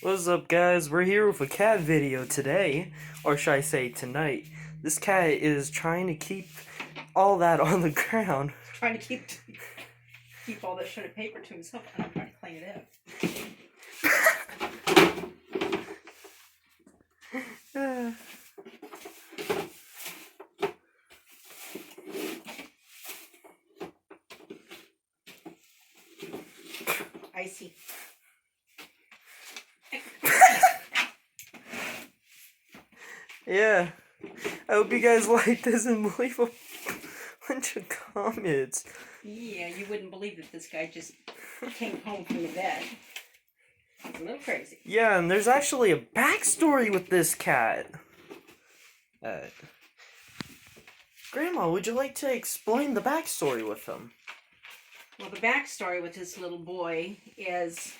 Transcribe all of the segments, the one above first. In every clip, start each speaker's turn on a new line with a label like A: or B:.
A: What's up, guys? We're here with a cat video today, or should I say tonight. This cat is trying to keep all that on the ground.
B: Trying to keep all that shredded paper to himself, and I'm trying to clean it up. Icy.
A: Yeah. I hope you guys like this and leave a bunch of comments.
B: Yeah, you wouldn't believe that this guy just came home from the vet. He's a little crazy.
A: Yeah, and there's actually a backstory with this cat. Grandma, would you like to explain the backstory with him?
B: Well, the backstory with this little boy is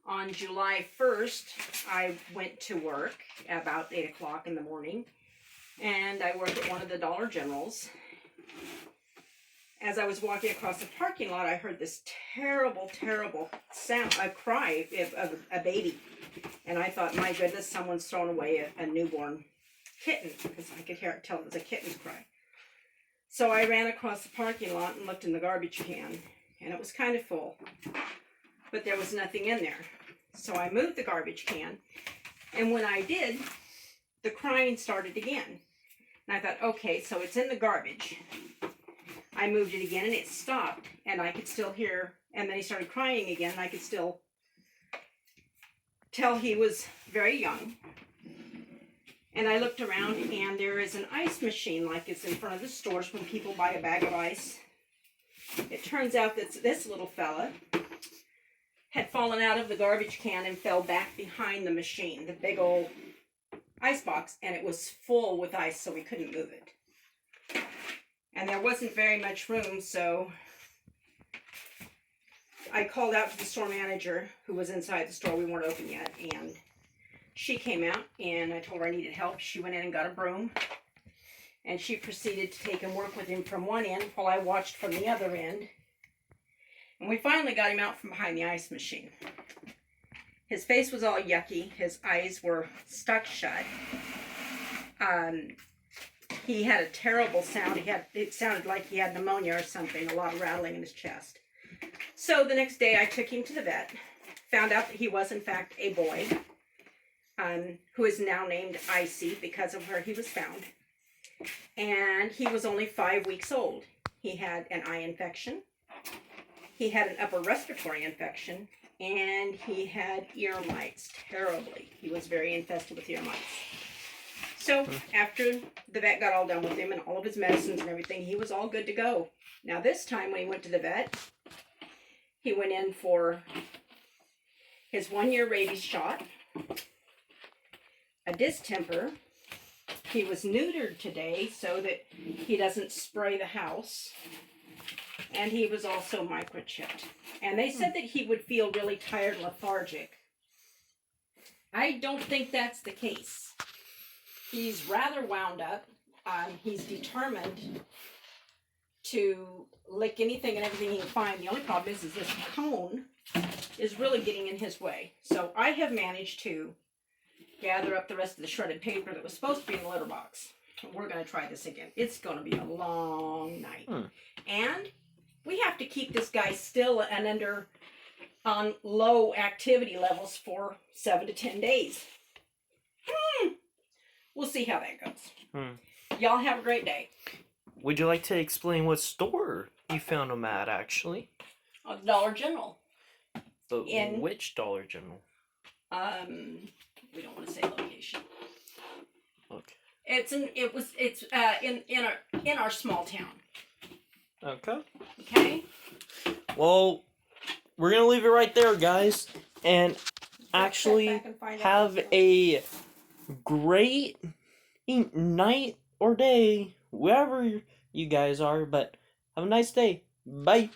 B: on July 1st, I went to work at about 8 o'clock in the morning, and I worked at one of the Dollar Generals. As I was walking across the parking lot, I heard this terrible, terrible sound, a cry of a baby. And I thought, my goodness, someone's thrown away a newborn kitten, because I could tell it was a kitten's cry. So I ran across the parking lot and looked in the garbage can, and it was kind of full, but there was nothing in there. So I moved the garbage can, and when I did, the crying started again. And I thought, okay, so it's in the garbage. I moved it again, and it stopped, and I could still hear, and then he started crying again, and I could still tell he was very young. And I looked around, and there is an ice machine like it's in front of the stores when people buy a bag of ice. It turns out that this little fella had fallen out of the garbage can and fell back behind the machine, the big old ice box, and it was full with ice, so we couldn't move it. And there wasn't very much room, so I called out to the store manager who was inside the store. We weren't open yet, and she came out, and I told her I needed help. She went in and got a broom, and she proceeded to take and work with him from one end while I watched from the other end. And we finally got him out from behind the ice machine. His face was all yucky. His eyes were stuck shut. He had a terrible sound. It sounded like he had pneumonia or something, a lot of rattling in his chest. So the next day I took him to the vet, found out that he was in fact a boy, who is now named Icy because of where he was found. And he was only 5 weeks old. He had an eye infection. He had an upper respiratory infection, and he had ear mites terribly. He was very infested with ear mites. So after the vet got all done with him and all of his medicines and everything, he was all good to go. Now this time when he went to the vet, he went in for his 1-year rabies shot, a distemper. He was neutered today so that he doesn't spray the house. And he was also microchipped. And they said that he would feel really tired and lethargic. I don't think that's the case. He's rather wound up. He's determined to lick anything and everything he can find. The only problem is this cone is really getting in his way. So I have managed to gather up the rest of the shredded paper that was supposed to be in the litter box. We're going to try this again. It's going to be a long night. And we have to keep this guy still and on low activity levels for 7 to 10 days. We'll see how that goes. Y'all have a great day.
A: Would you like to explain what store you found him at, actually?
B: Dollar General.
A: Which Dollar General?
B: We don't want to say location.
A: Okay.
B: It's in our small town.
A: Okay.
B: Okay.
A: Well, we're gonna leave it right there, guys, and actually have a great night or day, wherever you guys are. But have a nice day. Bye.